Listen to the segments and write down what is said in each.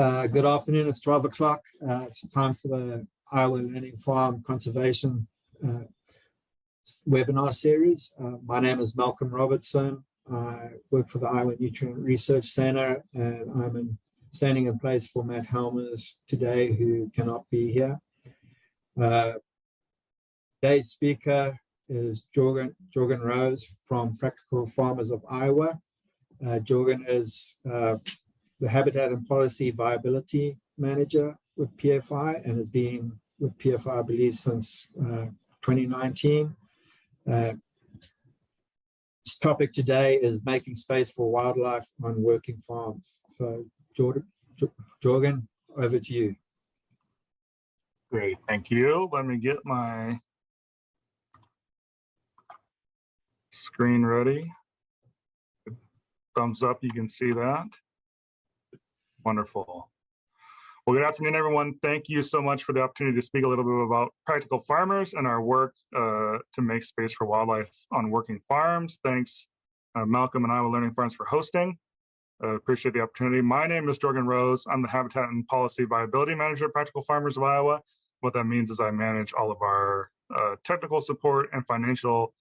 Good afternoon, it's 12 o'clock. It's time for the Iowa Learning Farm Conservation webinar series. My name is Malcolm Robertson. I work for the Iowa Nutrient Research Center, and I'm standing in place for Matt Helmers today, who cannot be here. Today's speaker is Jorgen Rose from Practical Farmers of Iowa. Jorgen is the Habitat and Policy Viability Manager with PFI and has been with PFI, I believe, since 2019. This topic today is making space for wildlife on working farms. So, Jorgen, over to you. Great, thank you. Let me get my screen ready. Thumbs up, you can see that. Wonderful. Well, good afternoon, everyone. Thank you so much for the opportunity to speak a little bit about Practical Farmers and our work to make space for wildlife on working farms. Thanks, Malcolm and Iowa Learning Farms for hosting. Appreciate the opportunity. My name is Jorgen Rose. I'm the Habitat and Policy Viability Manager at Practical Farmers of Iowa. What that means is I manage all of our technical support and financial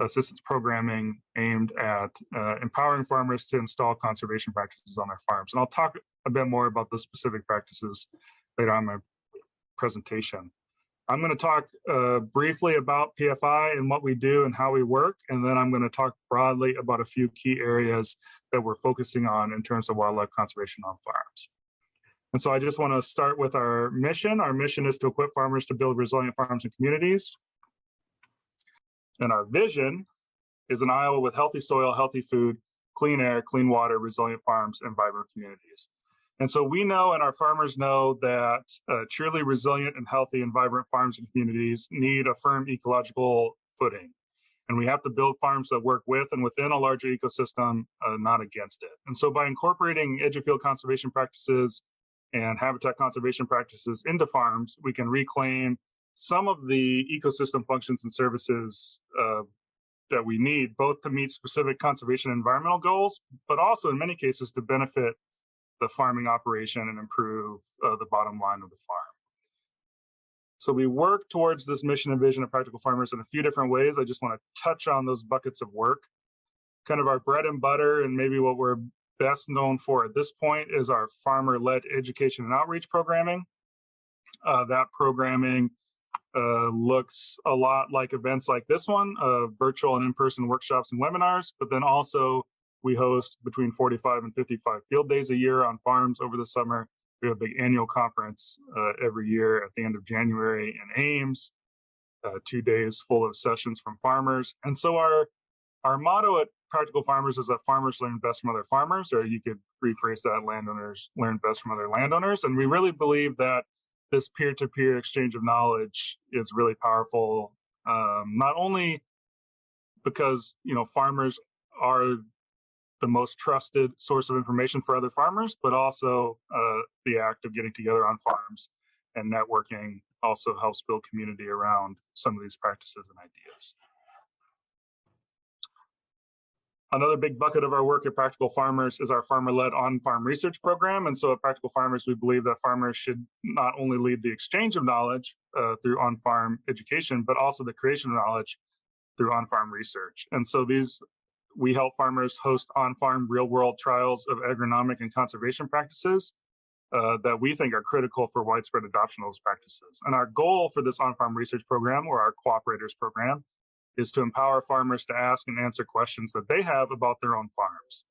assistance programming aimed at empowering farmers to install conservation practices on their farms. And I'll talk a bit more about the specific practices later on in my presentation. I'm going to talk briefly about PFI and what we do and how we work, and then I'm going to talk broadly about a few key areas that we're focusing on in terms of wildlife conservation on farms. And so I just want to start with our mission. Our mission is to equip farmers to build resilient farms and communities. And our vision is an Iowa with healthy soil, healthy food, clean air, clean water, resilient farms, and vibrant communities. And so we know, and our farmers know, that truly resilient and healthy and vibrant farms and communities need a firm ecological footing. And we have to build farms that work with and within a larger ecosystem, not against it. And so by incorporating edge of field conservation practices and habitat conservation practices into farms, we can reclaim some of the ecosystem functions and services that we need, both to meet specific conservation and environmental goals, but also in many cases to benefit the farming operation and improve the bottom line of the farm. So we work towards this mission and vision of Practical Farmers in a few different ways. I just want to touch on those buckets of work. Kind of our bread and butter, and maybe what we're best known for at this point, is our farmer-led education and outreach programming. That programming looks a lot like events like this one, virtual and in-person workshops and webinars, but then also we host between 45 and 55 field days a year on farms over the summer. We have a big annual conference every year at the end of January in Ames, 2 days full of sessions from farmers. And so our motto at Practical Farmers is that farmers learn best from other farmers, or you could rephrase that, landowners learn best from other landowners. And we really believe that this peer-to-peer exchange of knowledge is really powerful, not only because farmers are the most trusted source of information for other farmers, but also the act of getting together on farms and networking also helps build community around some of these practices and ideas. Another big bucket of our work at Practical Farmers is our farmer-led on-farm research program. And so at Practical Farmers, we believe that farmers should not only lead the exchange of knowledge through on-farm education, but also the creation of knowledge through on-farm research. And so we help farmers host on-farm real-world trials of agronomic and conservation practices that we think are critical for widespread adoption of those practices. And our goal for this on-farm research program, or our cooperators program, is to empower farmers to ask and answer questions that they have about their own farms.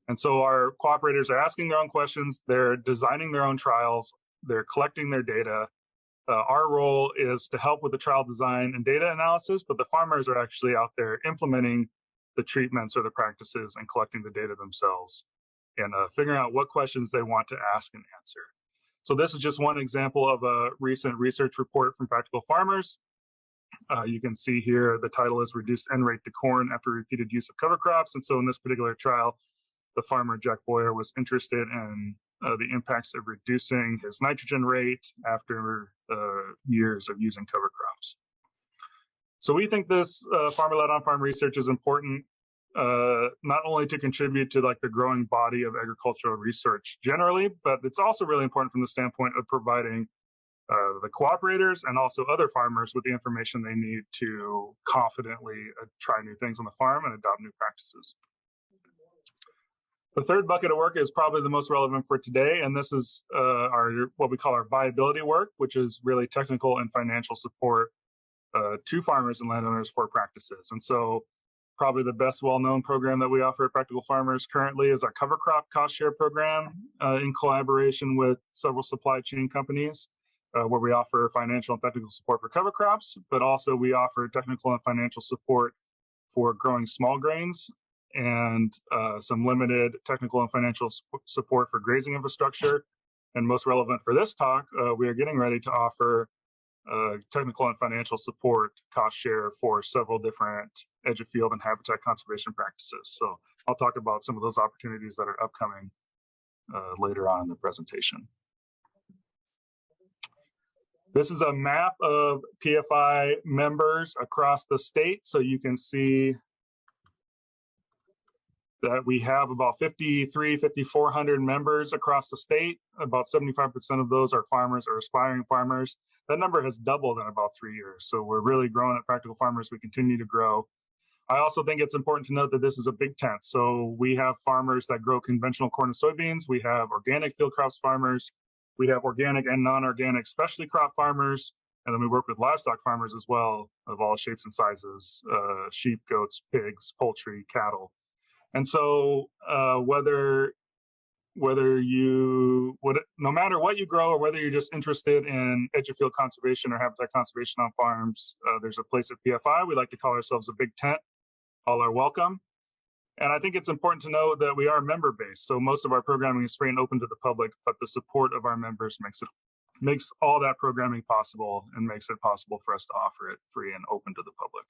And so our cooperators are asking their own questions, they're designing their own trials, they're collecting their data. Our role is to help with the trial design and data analysis, but the farmers are actually out there implementing the treatments or the practices and collecting the data themselves and figuring out what questions they want to ask and answer. So this is just one example of a recent research report from Practical Farmers. You can see here the title is Reduced N Rate to Corn After Repeated Use of Cover Crops. And so in this particular trial, the farmer Jack Boyer was interested in the impacts of reducing his nitrogen rate after years of using cover crops. So we think this farmer-led on-farm research is important not only to contribute to like the growing body of agricultural research generally, but it's also really important from the standpoint of providing the cooperators and also other farmers with the information they need to confidently try new things on the farm and adopt new practices. The third bucket of work is probably the most relevant for today, and this is what we call our viability work, which is really technical and financial support to farmers and landowners for practices. And so probably the best well-known program that we offer at Practical Farmers currently is our cover crop cost share program in collaboration with several supply chain companies, where we offer financial and technical support for cover crops, but also we offer technical and financial support for growing small grains and some limited technical and financial support for grazing infrastructure. And most relevant for this talk, we are getting ready to offer technical and financial support cost share for several different edge of field and habitat conservation practices. So I'll talk about some of those opportunities that are upcoming later on in the presentation. This is a map of PFI members across the state. So you can see that we have about 5,400 members across the state. About 75% of those are farmers or aspiring farmers. That number has doubled in about 3 years. So we're really growing at Practical Farmers. We continue to grow. I also think it's important to note that this is a big tent. So we have farmers that grow conventional corn and soybeans. We have organic field crops farmers. We have organic and non-organic specialty crop farmers. And then we work with livestock farmers as well, of all shapes and sizes, sheep, goats, pigs, poultry, cattle. And so no matter what you grow or whether you're just interested in edge of field conservation or habitat conservation on farms, there's a place at PFI. We like to call ourselves a big tent. All are welcome. And I think it's important to know that we are member-based. So most of our programming is free and open to the public, but the support of our members makes all that programming possible and makes it possible for us to offer it free and open to the public.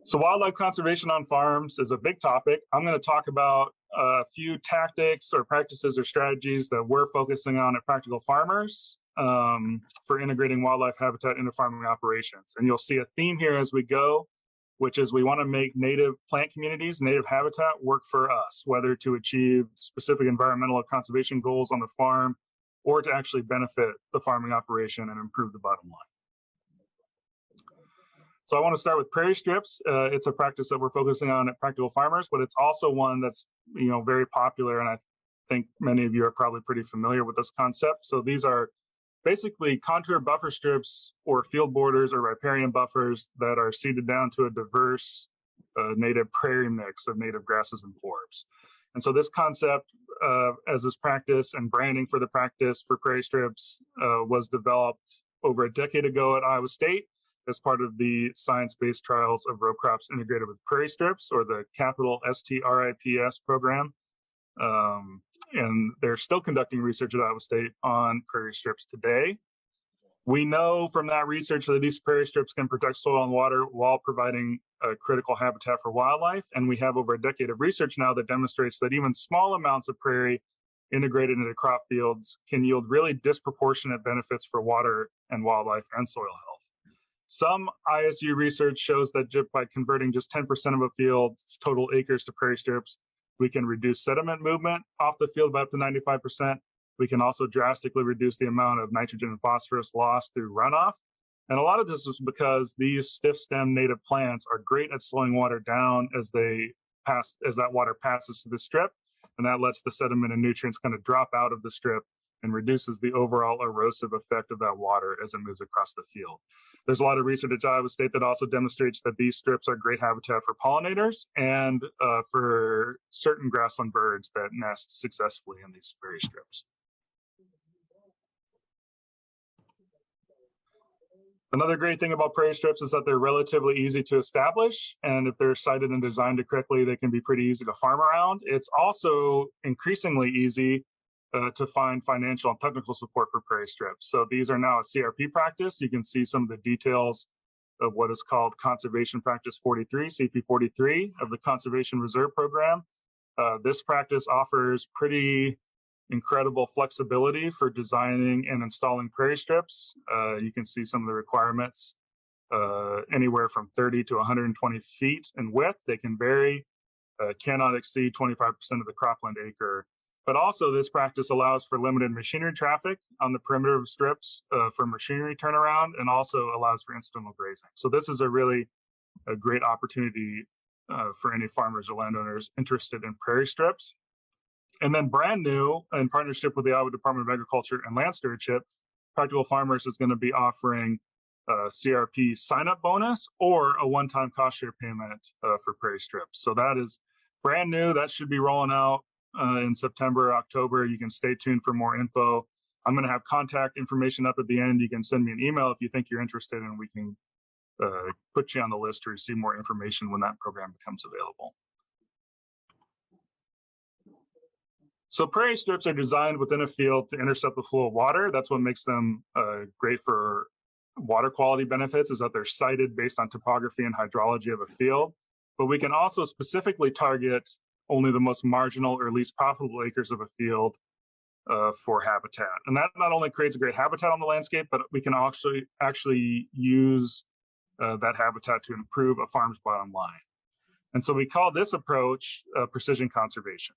So wildlife conservation on farms is a big topic. I'm going to talk about a few tactics or practices or strategies that we're focusing on at Practical Farmers for integrating wildlife habitat into farming operations. And you'll see a theme here as we go, which is we want to make native plant communities, native habitat work for us, whether to achieve specific environmental or conservation goals on the farm or to actually benefit the farming operation and improve the bottom line. So I want to start with prairie strips. It's a practice that we're focusing on at Practical Farmers, but it's also one that's very popular, and I think many of you are probably pretty familiar with this concept. So these are basically contour buffer strips or field borders or riparian buffers that are seeded down to a diverse native prairie mix of native grasses and forbs. And so this concept as this practice and branding for the practice for prairie strips was developed over a decade ago at Iowa State as part of the science-based trials of row crops integrated with prairie strips, or the capital STRIPS program. And they're still conducting research at Iowa State on prairie strips today. We know from that research that these prairie strips can protect soil and water while providing a critical habitat for wildlife. And we have over a decade of research now that demonstrates that even small amounts of prairie integrated into crop fields can yield really disproportionate benefits for water and wildlife and soil health. Some ISU research shows that by converting just 10% of a field's total acres to prairie strips, we can reduce sediment movement off the field by up to 95%. We can also drastically reduce the amount of nitrogen and phosphorus lost through runoff. And a lot of this is because these stiff-stem native plants are great at slowing water down as that water passes through the strip, and that lets the sediment and nutrients kind of drop out of the strip and reduces the overall erosive effect of that water as it moves across the field. There's a lot of research at Iowa State that also demonstrates that these strips are great habitat for pollinators and for certain grassland birds that nest successfully in these prairie strips. Another great thing about prairie strips is that they're relatively easy to establish, and if they're sited and designed correctly, they can be pretty easy to farm around. It's also increasingly easy to find financial and technical support for prairie strips. So these are now a CRP practice. You can see some of the details of what is called Conservation Practice 43, CP43 of the Conservation Reserve Program. This practice offers pretty incredible flexibility for designing and installing prairie strips. You can see some of the requirements, anywhere from 30 to 120 feet in width. They can vary, cannot exceed 25% of the cropland acre. But also this practice allows for limited machinery traffic on the perimeter of strips for machinery turnaround, and also allows for incidental grazing. So this is a great opportunity for any farmers or landowners interested in prairie strips. And then brand new, in partnership with the Iowa Department of Agriculture and Land Stewardship, Practical Farmers is going to be offering a CRP sign-up bonus or a one-time cost share payment for prairie strips. So that is brand new. That should be rolling out in September, October. You can stay tuned for more info. I'm going to have contact information up at the end. You can send me an email if you think you're interested, and we can put you on the list to receive more information when that program becomes available. So prairie strips are designed within a field to intercept the flow of water. That's what makes them great for water quality benefits, is that they're sited based on topography and hydrology of a field. But we can also specifically target only the most marginal or least profitable acres of a field for habitat. And that not only creates a great habitat on the landscape, but we can actually use that habitat to improve a farm's bottom line. And so we call this approach precision conservation.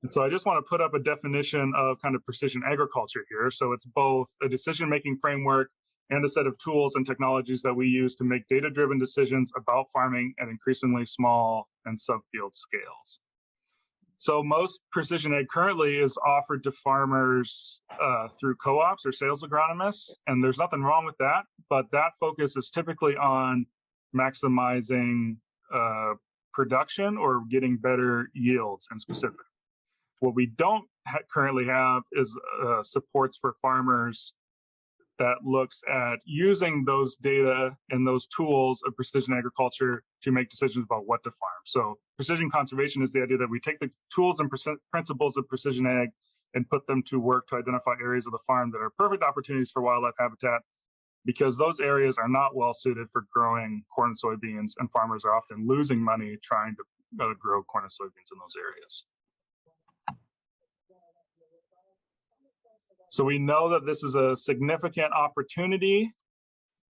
And so I just want to put up a definition of kind of precision agriculture here. So it's both a decision-making framework and a set of tools and technologies that we use to make data-driven decisions about farming at increasingly small and subfield scales. So most precision ag currently is offered to farmers through co-ops or sales agronomists, and there's nothing wrong with that, but that focus is typically on maximizing production or getting better yields in specific. What we don't currently have is supports for farmers that looks at using those data and those tools of precision agriculture to make decisions about what to farm. So precision conservation is the idea that we take the tools and principles of precision ag and put them to work to identify areas of the farm that are perfect opportunities for wildlife habitat, because those areas are not well suited for growing corn and soybeans, and farmers are often losing money trying to grow corn and soybeans in those areas. So we know that this is a significant opportunity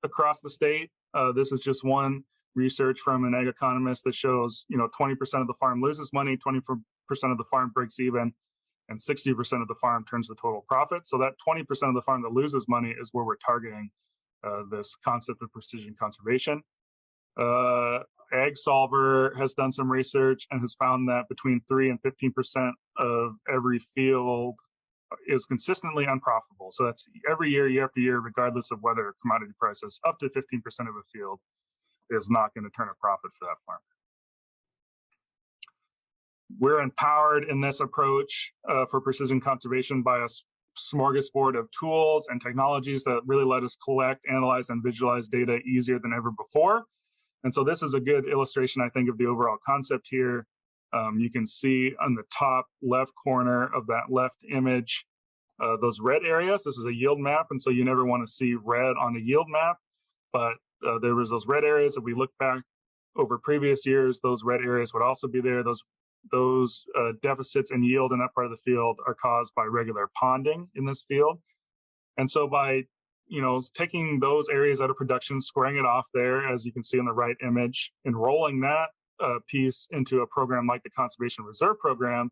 across the state. This is just one research from an ag economist that shows, 20% of the farm loses money, 20% of the farm breaks even, and 60% of the farm turns the total profit. So that 20% of the farm that loses money is where we're targeting this concept of precision conservation. Ag Solver has done some research and has found that between 3 and 15% of every field is consistently unprofitable. So that's every year, year after year, regardless of whether commodity prices, up to 15% of a field is not going to turn a profit for that farmer. We're empowered in this approach for precision conservation by a smorgasbord of tools and technologies that really let us collect, analyze, and visualize data easier than ever before. And so this is a good illustration, I think, of the overall concept here. You can see on the top left corner of that left image, those red areas. This is a yield map, and so you never want to see red on a yield map, but there was those red areas. If we look back over previous years, those red areas would also be there. Those deficits in yield in that part of the field are caused by regular ponding in this field. And so by taking those areas out of production, squaring it off there, as you can see in the right image, enrolling that piece into a program like the Conservation Reserve Program,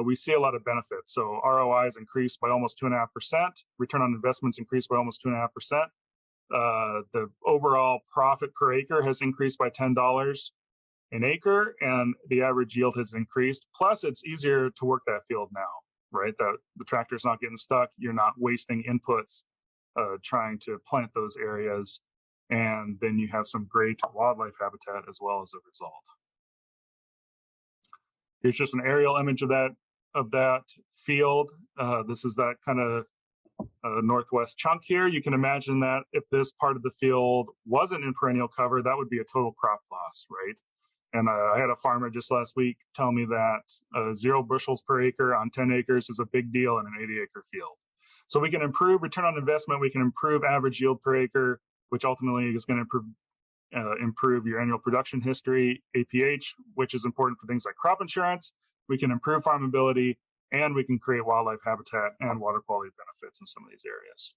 we see a lot of benefits. So ROI is increased by almost 2.5%, return on investments increased by almost 2.5%. The overall profit per acre has increased by $10 an acre, and the average yield has increased. Plus, it's easier to work that field now, right? The tractor's not getting stuck. You're not wasting inputs trying to plant those areas. And then you have some great wildlife habitat as well as a result. Here's just an aerial image of that field. This is that kind of northwest chunk here. You can imagine that if this part of the field wasn't in perennial cover, that would be a total crop loss, right? And I had a farmer just last week tell me that 0 bushels per acre on 10 acres is a big deal in an 80-acre field. So we can improve return on investment. We can improve average yield per acre, which ultimately is going to improve your annual production history, APH, which is important for things like crop insurance. We can improve farmability, and we can create wildlife habitat and water quality benefits in some of these areas.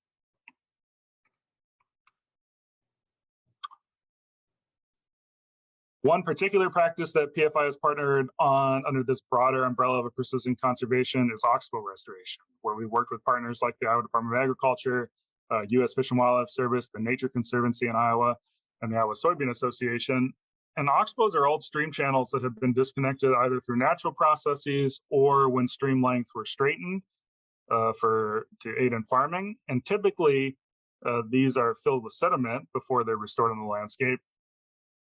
One particular practice that PFI has partnered on under this broader umbrella of a precision conservation is oxbow restoration, where we worked with partners like the Iowa Department of Agriculture, U.S. Fish and Wildlife Service, the Nature Conservancy in Iowa, and the Iowa Soybean Association. And oxbows are old stream channels that have been disconnected either through natural processes or when stream lengths were straightened to aid in farming. And typically, these are filled with sediment before they're restored on the landscape.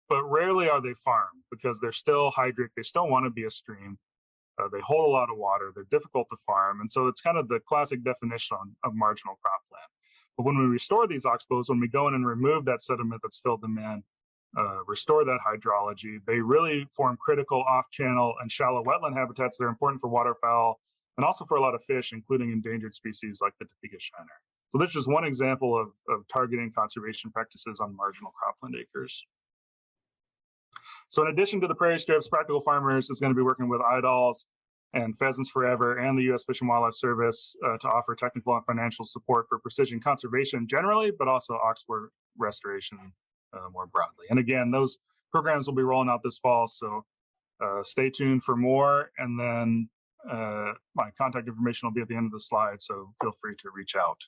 But rarely are they farmed because they're still hydric. They still want to be a stream. They hold a lot of water. They're difficult to farm. And so it's kind of the classic definition of marginal cropland. But when we restore these oxbows, when we go in and remove that sediment that's filled them in, restore that hydrology, they really form critical off-channel and shallow wetland habitats that are important for waterfowl and also for a lot of fish, including endangered species like the Topeka shiner. So this is just one example of targeting conservation practices on marginal cropland acres. So in addition to the prairie strips, Practical Farmers is going to be working with IDOLS and Pheasants Forever and the U.S. Fish and Wildlife Service to offer technical and financial support for precision conservation generally, but also oxbow restoration more broadly. And again, those programs will be rolling out this fall, so stay tuned for more. And then my contact information will be at the end of the slide, so feel free to reach out.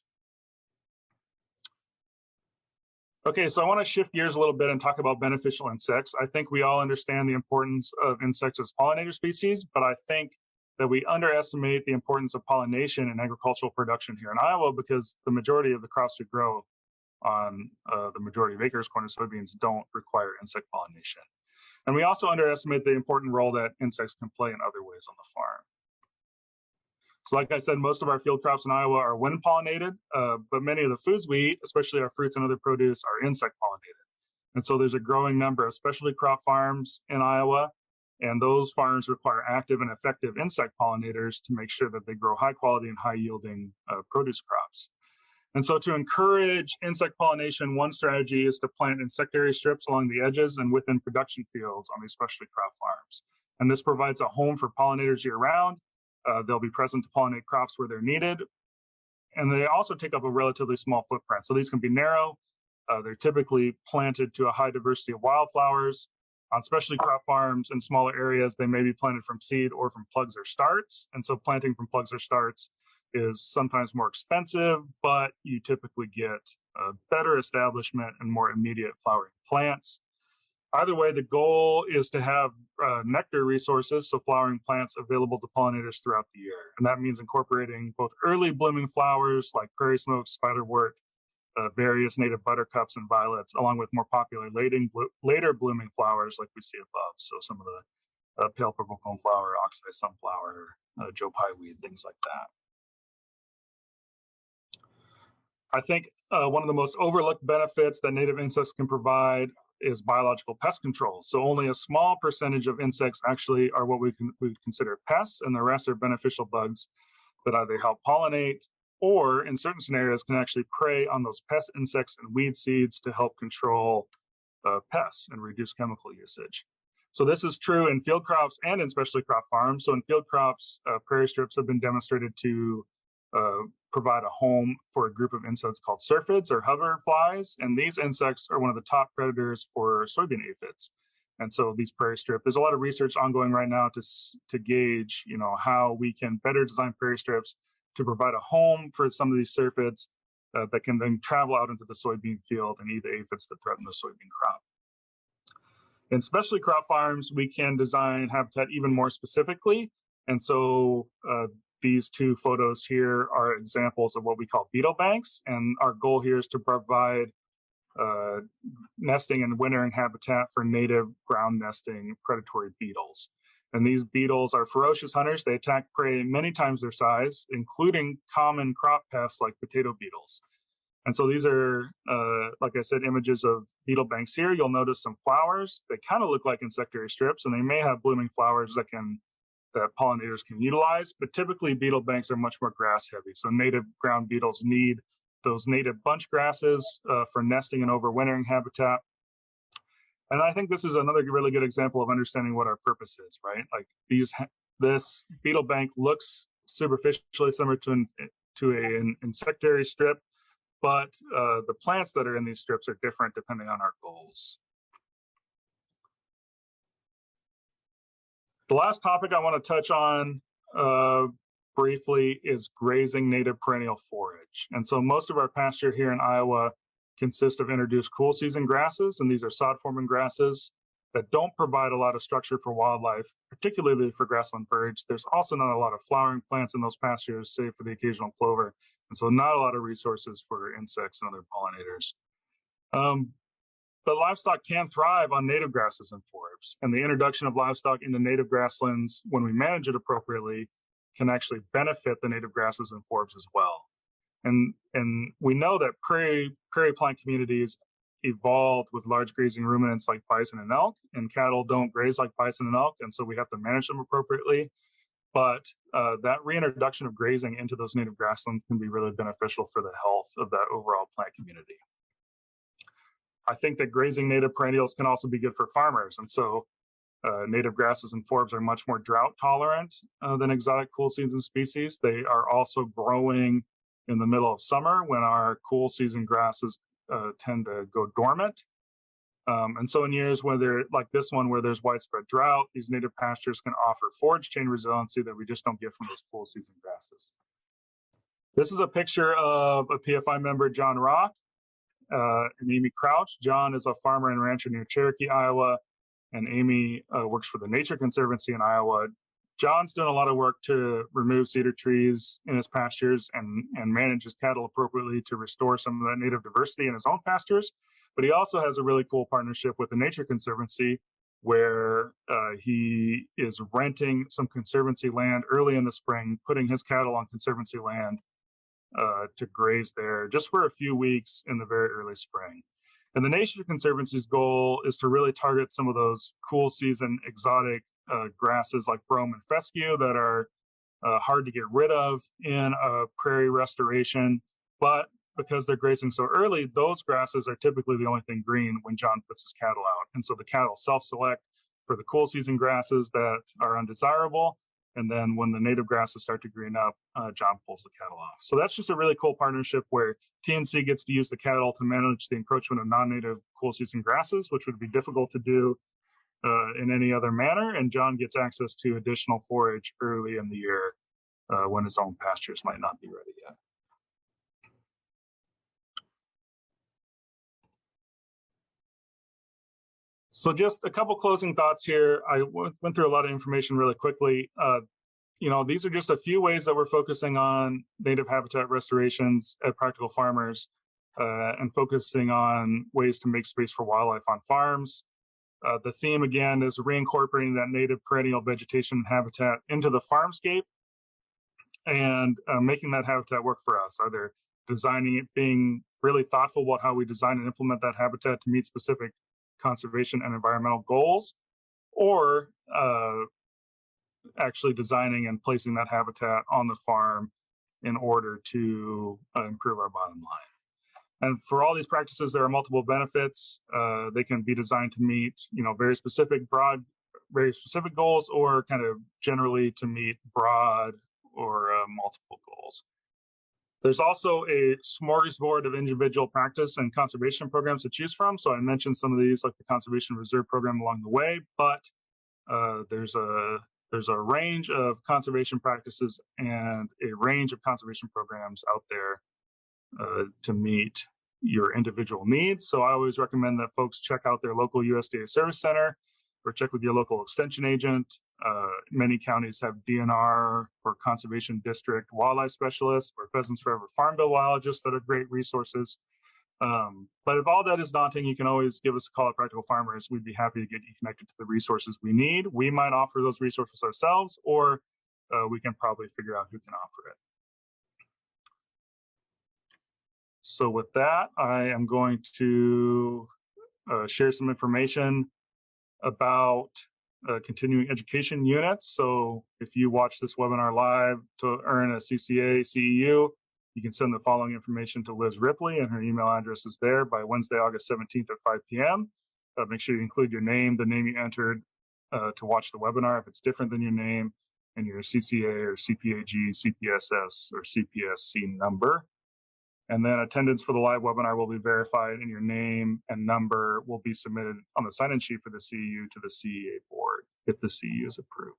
Okay, so I want to shift gears a little bit and talk about beneficial insects. I think we all understand the importance of insects as pollinator species, but I think that we underestimate the importance of pollination in agricultural production here in Iowa because the majority of the crops we grow on the majority of acres, corn and soybeans, don't require insect pollination. And we also underestimate the important role that insects can play in other ways on the farm. So like I said, most of our field crops in Iowa are wind pollinated, but many of the foods we eat, especially our fruits and other produce, are insect pollinated. And so there's a growing number of specialty crop farms in Iowa, and those farms require active and effective insect pollinators to make sure that they grow high quality and high yielding produce crops. And so to encourage insect pollination, one strategy is to plant insectary strips along the edges and within production fields on these specialty crop farms. And this provides a home for pollinators year round. They'll be present to pollinate crops where they're needed. And they also take up a relatively small footprint. So these can be narrow. They're typically planted to a high diversity of wildflowers. On specialty crop farms in smaller areas, they may be planted from seed or from plugs or starts. And so planting from plugs or starts is sometimes more expensive, but you typically get a better establishment and more immediate flowering plants. Either way, the goal is to have nectar resources, so flowering plants available to pollinators throughout the year. And that means incorporating both early blooming flowers like prairie smoke, spiderwort, various native buttercups and violets, along with more popular later blooming flowers like we see above. So some of the pale purple coneflower, oxeye sunflower, Joe Pye weed, things like that. I think one of the most overlooked benefits that native insects can provide is biological pest control. So only a small percentage of insects actually are what we would consider pests, and the rest are beneficial bugs that either help pollinate or in certain scenarios can actually prey on those pest insects and weed seeds to help control pests and reduce chemical usage. So this is true in field crops and in specialty crop farms. So in field crops, prairie strips have been demonstrated to provide a home for a group of insects called syrphids or hoverflies. And these insects are one of the top predators for soybean aphids. And so these prairie strip, there's a lot of research ongoing right now to gauge, how we can better design prairie strips to provide a home for some of these syrphids that can then travel out into the soybean field and eat the aphids that threaten the soybean crop. In specialty crop farms, we can design habitat even more specifically. And so these two photos here are examples of what we call beetle banks. And our goal here is to provide nesting and wintering habitat for native ground nesting predatory beetles. And these beetles are ferocious hunters. They attack prey many times their size, including common crop pests like potato beetles. And so these are, like I said, images of beetle banks here. You'll notice some flowers. They kind of look like insectary strips, and they may have blooming flowers that pollinators can utilize, but typically beetle banks are much more grass heavy. So native ground beetles need those native bunch grasses for nesting and overwintering habitat. And I think this is another really good example of understanding what our purpose is, right? Like this beetle bank looks superficially similar to an insectary strip, but the plants that are in these strips are different depending on our goals. The last topic I want to touch on briefly is grazing native perennial forage. And so most of our pasture here in Iowa consists of introduced cool season grasses, and these are sod-forming grasses that don't provide a lot of structure for wildlife, particularly for grassland birds. There's also not a lot of flowering plants in those pastures, save for the occasional clover, and so not a lot of resources for insects and other pollinators. But livestock can thrive on native grasses and forbs, and the introduction of livestock into native grasslands, when we manage it appropriately, can actually benefit the native grasses and forbs as well. And we know that prairie plant communities evolved with large grazing ruminants like bison and elk, and cattle don't graze like bison and elk, and so we have to manage them appropriately. But that reintroduction of grazing into those native grasslands can be really beneficial for the health of that overall plant community. I think that grazing native perennials can also be good for farmers, and so native grasses and forbs are much more drought tolerant than exotic cool season species. They are also growing in the middle of summer when our cool season grasses tend to go dormant. And so in years where like this one, where there's widespread drought, these native pastures can offer forage chain resiliency that we just don't get from those cool season grasses. This is a picture of a PFI member, John Rock, and Amy Crouch. John is a farmer and rancher near Cherokee, Iowa, and Amy works for the Nature Conservancy in Iowa. John's doing a lot of work to remove cedar trees in his pastures and manage his cattle appropriately to restore some of that native diversity in his own pastures. But he also has a really cool partnership with the Nature Conservancy, where he is renting some conservancy land early in the spring, putting his cattle on conservancy land to graze there just for a few weeks in the very early spring. And the Nature Conservancy's goal is to really target some of those cool season exotic grasses like brome and fescue that are hard to get rid of in a prairie restoration. But because they're grazing so early, those grasses are typically the only thing green when John puts his cattle out. And so the cattle self-select for the cool season grasses that are undesirable. And then when the native grasses start to green up, John pulls the cattle off. So that's just a really cool partnership where TNC gets to use the cattle to manage the encroachment of non-native cool season grasses, which would be difficult to do in any other manner. And John gets access to additional forage early in the year when his own pastures might not be ready yet. So just a couple closing thoughts here. I went through a lot of information really quickly. These are just a few ways that we're focusing on native habitat restorations at Practical Farmers and focusing on ways to make space for wildlife on farms. The theme, again, is reincorporating that native perennial vegetation and habitat into the farmscape and making that habitat work for us, either designing it, being really thoughtful about how we design and implement that habitat to meet specific conservation and environmental goals, or actually designing and placing that habitat on the farm in order to improve our bottom line. And for all these practices, there are multiple benefits. They can be designed to meet, very specific goals, or kind of generally to meet broad or multiple goals. There's also a smorgasbord of individual practice and conservation programs to choose from. So I mentioned some of these, like the Conservation Reserve Program along the way, but there's a range of conservation practices and a range of conservation programs out there to meet your individual needs. So I always recommend that folks check out their local USDA service center or check with your local extension agent. Many counties have DNR or conservation district wildlife specialists or Pheasants Forever Farm Bill biologists that are great resources. But if all that is daunting, you can always give us a call at Practical Farmers. We'd be happy to get you connected to the resources we need. We might offer those resources ourselves, or we can probably figure out who can offer it. So with that, I am going to share some information about continuing education units. So if you watch this webinar live to earn a CCA CEU, you can send the following information to Liz Ripley, and her email address is there by Wednesday, August 17th at 5 p.m. Make sure you include your name, the name you entered to watch the webinar if it's different than your name, and your CCA or CPAG, CPSS, or CPSC number. And then attendance for the live webinar will be verified, and your name and number will be submitted on the sign-in sheet for the CEU to the CEA board if the CEU is approved.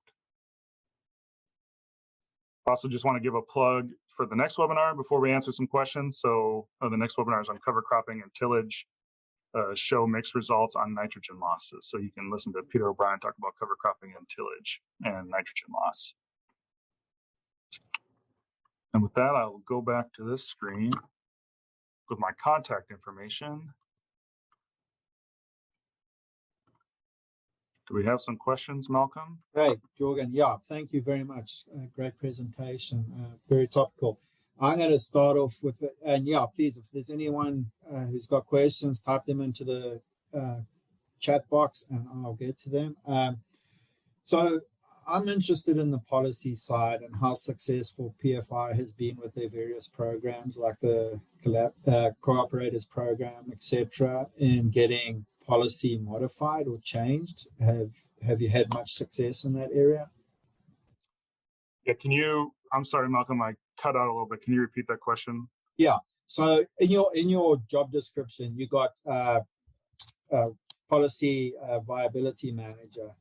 Also just want to give a plug for the next webinar before we answer some questions. So the next webinar is on cover cropping and tillage, show mixed results on nitrogen losses. So you can listen to Peter O'Brien talk about cover cropping and tillage and nitrogen loss. And with that, I'll go back to this screen with my contact information. Do we have some questions, Malcolm? Great, Jorgen. Yeah, thank you very much. Great presentation, very topical. I'm going to start off with, and yeah, please, if there's anyone who's got questions, type them into the chat box and I'll get to them. So I'm interested in the policy side and how successful PFI has been with their various programs like the Cooperators Program, etc., in getting policy modified or changed. Have you had much success in that area? Yeah, I'm sorry, Malcolm, I cut out a little bit. Can you repeat that question? Yeah. So in your job description, you got policy viability manager.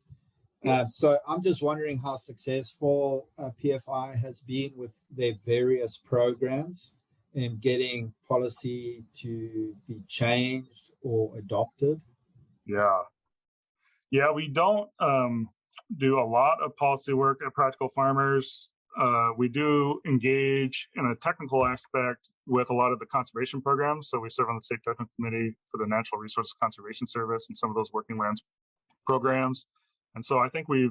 So I'm just wondering how successful PFI has been with their various programs in getting policy to be changed or adopted. Yeah, we don't do a lot of policy work at Practical Farmers. We do engage in a technical aspect with a lot of the conservation programs. So we serve on the State Technical Committee for the Natural Resources Conservation Service and some of those working lands programs. And so I think we've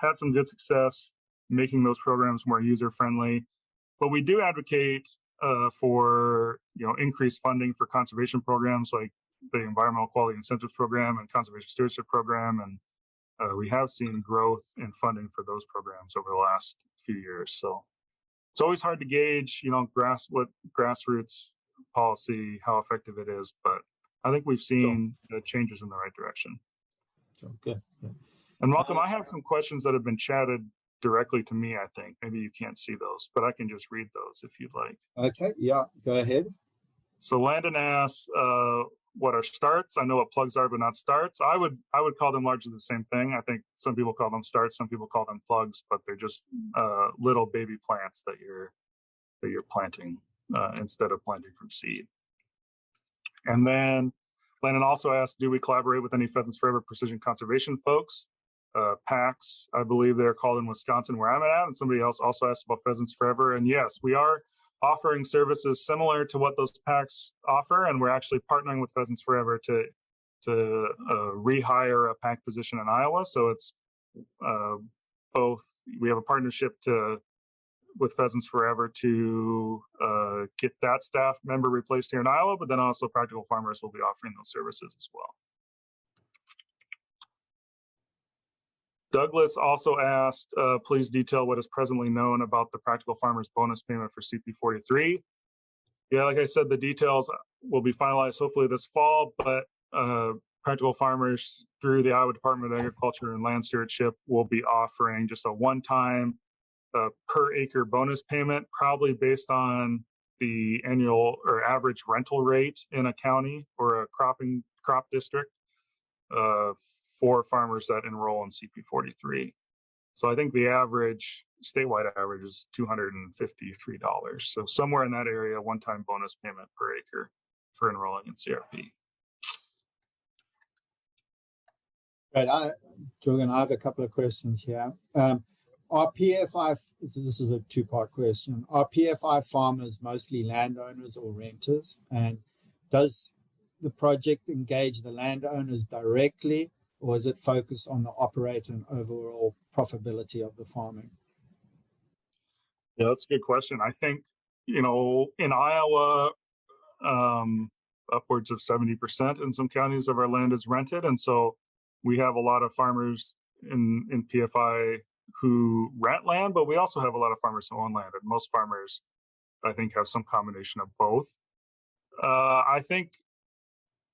had some good success making those programs more user-friendly. But we do advocate for increased funding for conservation programs like the Environmental Quality Incentives Program and Conservation Stewardship Program, and we have seen growth in funding for those programs over the last few years. So it's always hard to gauge, what grassroots policy, how effective it is, but I think we've seen changes in the right direction. So good. And Malcolm, I have some questions that have been chatted directly to me, I think. Maybe you can't see those, but I can just read those if you'd like. Okay, yeah, go ahead. So Landon asks, what are starts? I know what plugs are, but not starts. I would call them largely the same thing. I think some people call them starts, some people call them plugs, but they're just little baby plants that you're planting instead of planting from seed. And then Landon also asked, do we collaborate with any Pheasants Forever precision conservation folks? PACs, I believe they're called in Wisconsin where I'm at, and somebody else also asked about Pheasants Forever. And yes, we are offering services similar to what those PACs offer, and we're actually partnering with Pheasants Forever to rehire a PAC position in Iowa. So it's both. We have a partnership with Pheasants Forever to get that staff member replaced here in Iowa, but then also Practical Farmers will be offering those services as well. Douglas also asked, please detail what is presently known about the Practical Farmers bonus payment for CP43. Yeah, like I said, the details will be finalized hopefully this fall, but Practical Farmers through the Iowa Department of Agriculture and Land Stewardship will be offering just a one-time per acre bonus payment, probably based on the annual or average rental rate in a county or a crop district for farmers that enroll in CP43. So I think the statewide average is $253. So somewhere in that area, one-time bonus payment per acre for enrolling in CRP. Right, Jorgen, I have a couple of questions here. Are PFI, this is a two-part question, are PFI farmers mostly landowners or renters? And does the project engage the landowners directly, or is it focused on the operator and overall profitability of the farming? Yeah, that's a good question. I think, in Iowa, upwards of 70% in some counties of our land is rented. And so we have a lot of farmers in PFI who rent land, but we also have a lot of farmers who own land. And most farmers, I think, have some combination of both. I think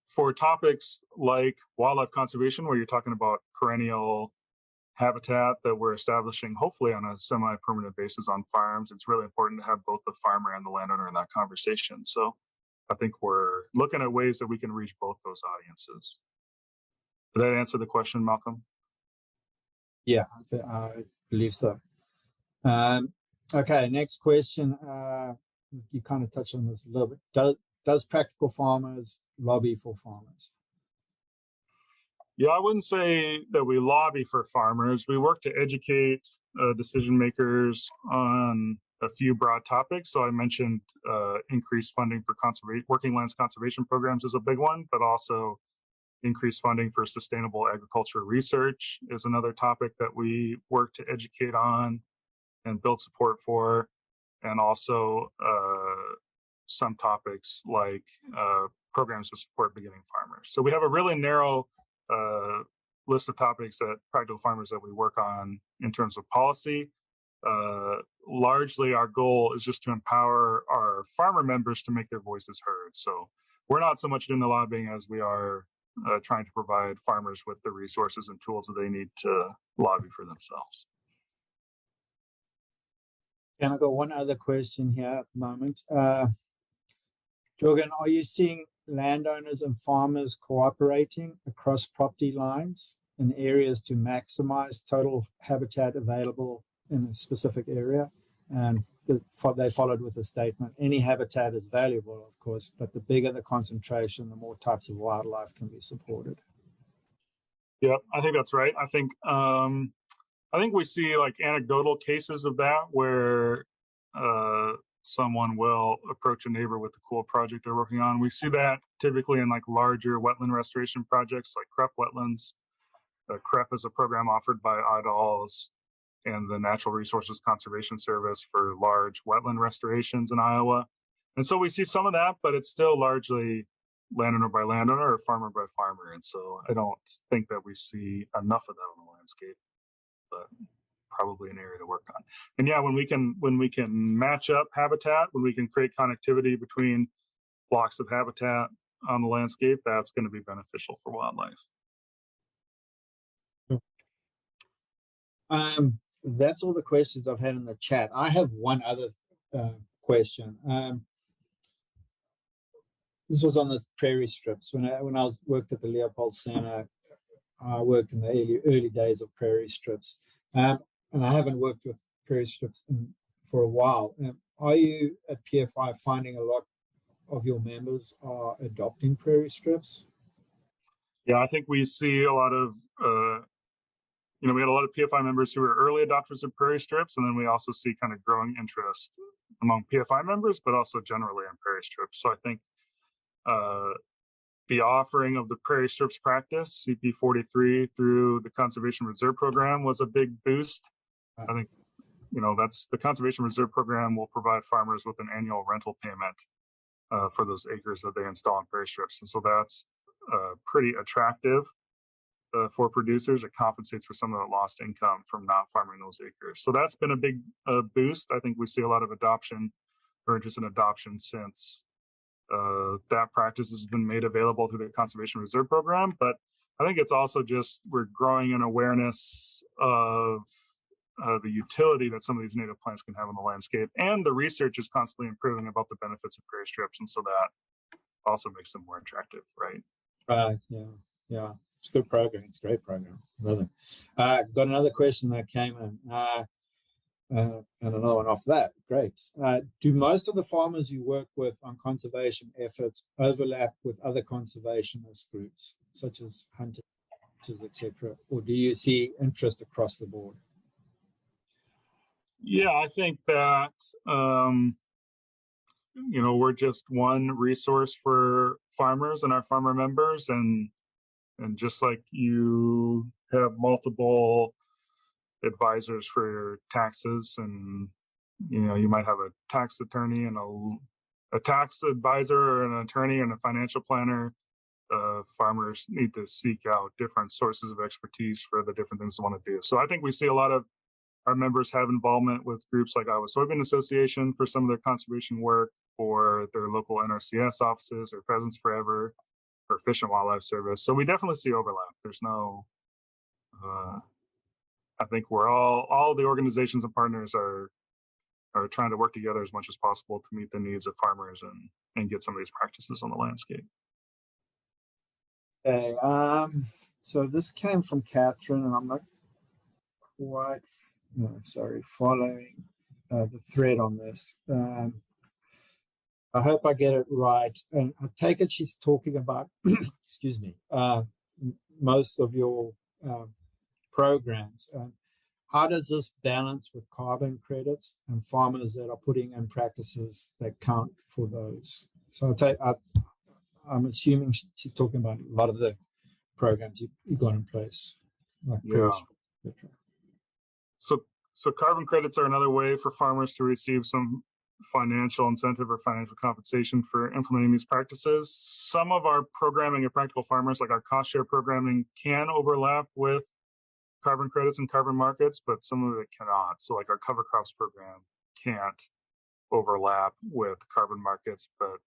for topics like wildlife conservation, where you're talking about perennial habitat that we're establishing, hopefully on a semi-permanent basis on farms, it's really important to have both the farmer and the landowner in that conversation. So I think we're looking at ways that we can reach both those audiences. Did that answer the question, Malcolm? Yeah, I believe so. Okay, next question. You kind of touched on this a little bit. Does Practical Farmers lobby for farmers? Yeah, I wouldn't say that we lobby for farmers. We work to educate decision makers on a few broad topics. So I mentioned increased funding for working lands conservation programs is a big one, but also increased funding for sustainable agriculture research is another topic that we work to educate on and build support for. And also some topics like programs to support beginning farmers. So we have a really narrow list of topics at Practical Farmers that we work on in terms of policy. Largely, our goal is just to empower our farmer members to make their voices heard. So we're not so much into lobbying as we are trying to provide farmers with the resources and tools that they need to lobby for themselves. And I've got one other question here at the moment. Jorgen, are you seeing landowners and farmers cooperating across property lines in areas to maximize total habitat available in a specific area? And they followed with a statement, any habitat is valuable, of course, but the bigger the concentration, the more types of wildlife can be supported. Yeah, I think that's right. I think we see like anecdotal cases of that where someone will approach a neighbor with a cool project they're working on. We see that typically in like larger wetland restoration projects like CREP wetlands. CREP is a program offered by IDALS and the Natural Resources Conservation Service for large wetland restorations in Iowa. And so we see some of that, but it's still largely landowner by landowner or farmer by farmer. And so I don't think that we see enough of that on the landscape, but probably an area to work on. And yeah, when we can match up habitat, when we can create connectivity between blocks of habitat on the landscape, that's going to be beneficial for wildlife. That's all the questions I've had in the chat. I have one other question. This was on the prairie strips. When I worked at the Leopold Center, I worked in the early days of prairie strips. And I haven't worked with prairie strips for a while. Are you at PFI finding a lot of your members are adopting prairie strips? Yeah, I think we see a lot of, we had a lot of PFI members who are early adopters of prairie strips, and then we also see kind of growing interest among PFI members, but also generally in prairie strips. So I think the offering of the prairie strips practice, CP43, through the Conservation Reserve Program was a big boost. I think, that's the Conservation Reserve Program will provide farmers with an annual rental payment for those acres that they install on prairie strips. And so that's pretty attractive for producers. It compensates for some of the lost income from not farming those acres. So that's been a big boost. I think we see a lot of adoption or interest in adoption since that practice has been made available through the Conservation Reserve Program. But I think it's also just we're growing an awareness of the utility that some of these native plants can have on the landscape. And the research is constantly improving about the benefits of prairie strips. And so that also makes them more attractive, right? Right, yeah. It's a good program. It's a great program. Really. Got another question that came in. And another one after that. Great. Do most of the farmers you work with on conservation efforts overlap with other conservationist groups, such as hunters, etc., or do you see interest across the board? Yeah, I think that we're just one resource for farmers and our farmer members, and just like you have multiple advisors for your taxes, and you might have a tax attorney and a tax advisor or an attorney and a financial planner. Farmers need to seek out different sources of expertise for the different things they want to do. So I think we see a lot of our members have involvement with groups like Iowa Soybean Association for some of their conservation work, or their local NRCS offices, or Pheasants Forever, or Fish and Wildlife Service. So we definitely see overlap. There's no I think we're all the organizations and partners are trying to work together as much as possible to meet the needs of farmers and get some of these practices on the landscape. Okay, so this came from Catherine, and I'm not quite, following the thread on this. I hope I get it right. And I take it she's talking about, excuse me, most of your programs. How does this balance with carbon credits and farmers that are putting in practices that count for those? So I'm assuming she's talking about a lot of the programs you got in place. Like So carbon credits are another way for farmers to receive some financial incentive or financial compensation for implementing these practices. Some of our programming at Practical Farmers, like our cost share programming, can overlap with carbon credits and carbon markets, but some of it cannot. So like our cover crops program can't overlap with carbon markets, but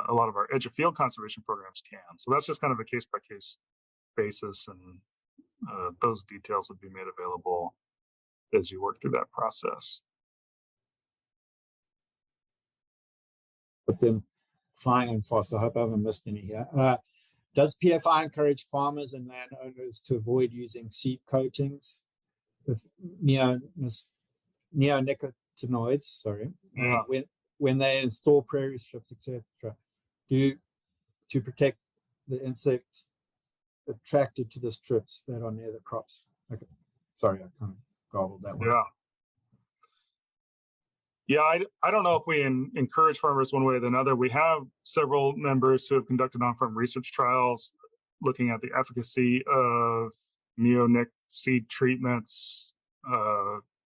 a lot of our edge of field conservation programs can. So that's just kind of a case by case basis, and those details would be made available as you work through that process. But then flying and fast, I hope I haven't missed any here. Does PFI encourage farmers and landowners to avoid using seed coatings with neonicotinoids, when they install prairie strips, etc., to protect the insect attracted to the strips that are near the crops? Okay, sorry, I kind of gobbled that one. Yeah, I don't know if we encourage farmers one way or another. We have several members who have conducted on-farm research trials looking at the efficacy of neonic seed treatments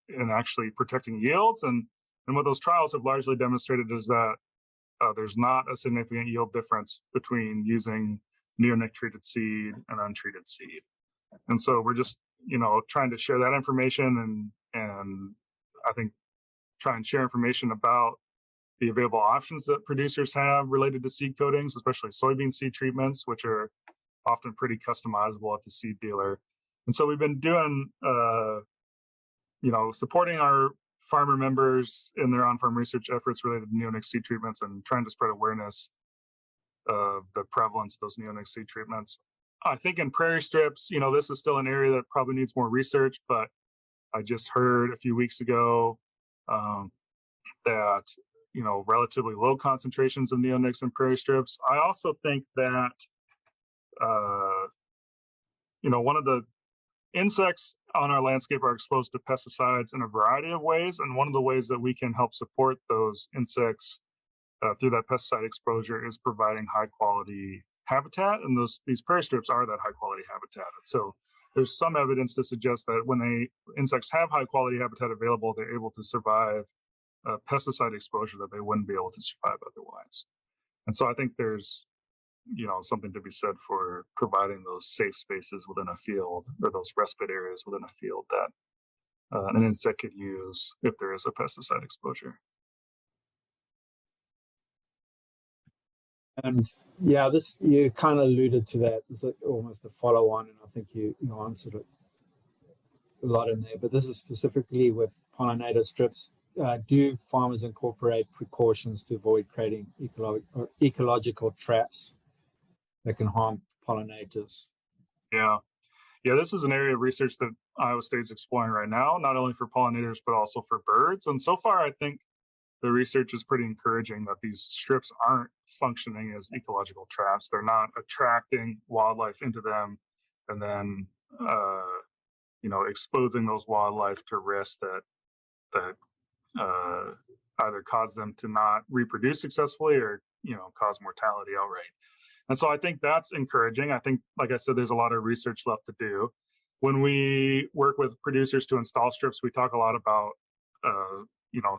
in actually protecting yields. And what those trials have largely demonstrated is that there's not a significant yield difference between using neonic treated seed and untreated seed. And so we're just, trying to share that information and I think try and share information about the available options that producers have related to seed coatings, especially soybean seed treatments, which are often pretty customizable at the seed dealer. And so we've been doing, supporting our farmer members in their on-farm research efforts related to neonic seed treatments and trying to spread awareness of the prevalence of those neonic seed treatments. I think in prairie strips, this is still an area that probably needs more research, but I just heard a few weeks ago that relatively low concentrations of neonics in prairie strips. I also think that one of the insects on our landscape are exposed to pesticides in a variety of ways, and one of the ways that we can help support those insects through that pesticide exposure is providing high quality habitat, and these prairie strips are that high quality habitat. And so there's some evidence to suggest that when insects have high quality habitat available, they're able to survive pesticide exposure that they wouldn't be able to survive otherwise. And so I think there's something to be said for providing those safe spaces within a field, or those respite areas within a field that an insect could use if there is a pesticide exposure. And this, you kind of alluded to that. It's like almost a follow-on, and I think you answered it a lot in there. But this is specifically with pollinator strips. Do farmers incorporate precautions to avoid creating ecological traps that can harm pollinators? Yeah, this is an area of research that Iowa State is exploring right now, not only for pollinators, but also for birds. And so far, I think the research is pretty encouraging that these strips aren't functioning as ecological traps. They're not attracting wildlife into them and then, exposing those wildlife to risks that either cause them to not reproduce successfully or, cause mortality outright. And so I think that's encouraging. I think, like I said, there's a lot of research left to do. When we work with producers to install strips, we talk a lot about,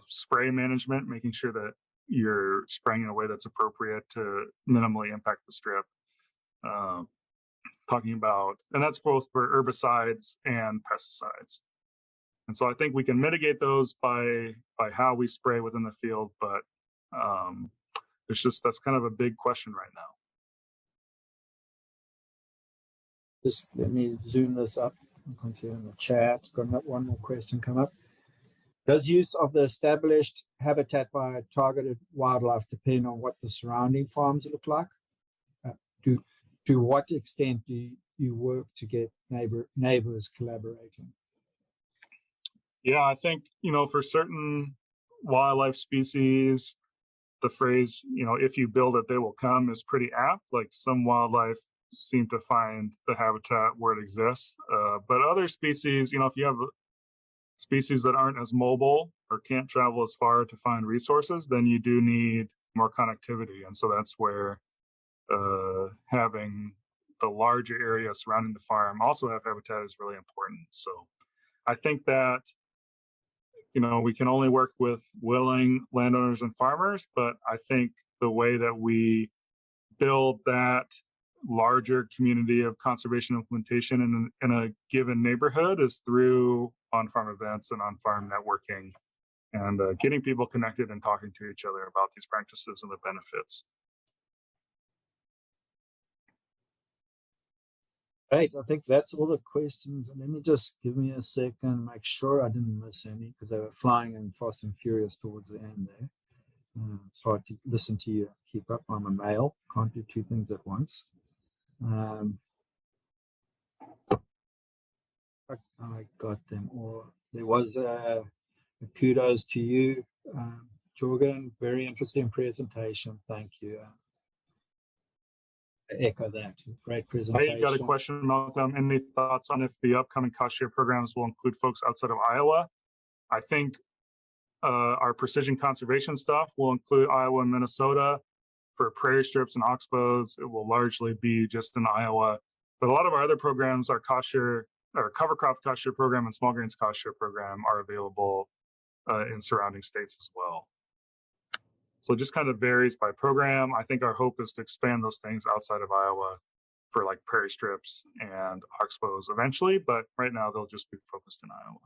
spray management, making sure that you're spraying in a way that's appropriate to minimally impact the strip. Talking about, and that's both for herbicides and pesticides. And so I think we can mitigate those by how we spray within the field, but that's kind of a big question right now. Just let me zoom this up I can see it in the chat. Got one more question come up. Does use of the established habitat by targeted wildlife depend on what the surrounding farms look like? To what extent do you work to get neighbors collaborating? Yeah, I think, for certain wildlife species, the phrase, if you build it, they will come is pretty apt. Like some wildlife seem to find the habitat where it exists. But other species, if you have species that aren't as mobile or can't travel as far to find resources, then you do need more connectivity. And so that's where having the larger area surrounding the farm also have habitat is really important. So I think that, we can only work with willing landowners and farmers, but I think the way that we build that larger community of conservation implementation in a given neighborhood is through on-farm events and on-farm networking and getting people connected and talking to each other about these practices and the benefits. Great, I think that's all the questions. And let me just give me a second, make sure I didn't miss any because they were flying in fast and furious towards the end there. It's hard to listen to you, keep up. I'm a male, can't do two things at once. I got them all. There was a kudos to you, Jorgen. Very interesting presentation. Thank you. I echo that. Great presentation. I got a question, Malcolm. Any thoughts on if the upcoming cost share programs will include folks outside of Iowa? I think our precision conservation stuff will include Iowa and Minnesota. For prairie strips and oxbows, it will largely be just in Iowa. But a lot of our other programs, our cost share, our cover crop cost share program and small grains cost share program are available in surrounding states as well. So it just kind of varies by program. I think our hope is to expand those things outside of Iowa for like prairie strips and oxbows eventually, but right now they'll just be focused in Iowa.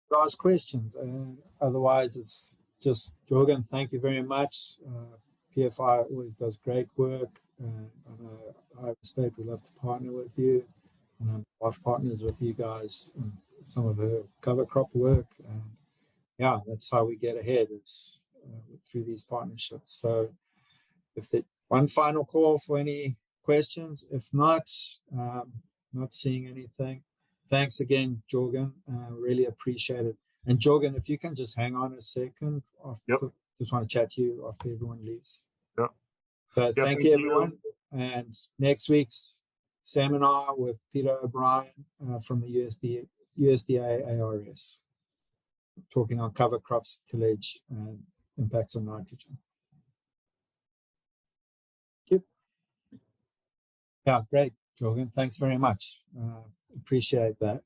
Last questions. Otherwise, it's just Jorgen. Thank you very much. PFI always does great work. Iowa State would love to partner with you. I've partners with you guys and some of the cover crop work. And yeah, that's how we get ahead. It's through these partnerships. So, if the one final call for any questions. If not, not seeing anything. Thanks again, Jorgen. Really appreciate it. And Jorgen, if you can just hang on a second, just want to chat to you after everyone leaves. Yep. So thank you, everyone. And next week's seminar with Peter O'Brien from the USDA ARS, talking on cover crops, tillage, and impacts on nitrogen. Yep. Yeah, great, Jorgen. Thanks very much. Appreciate that.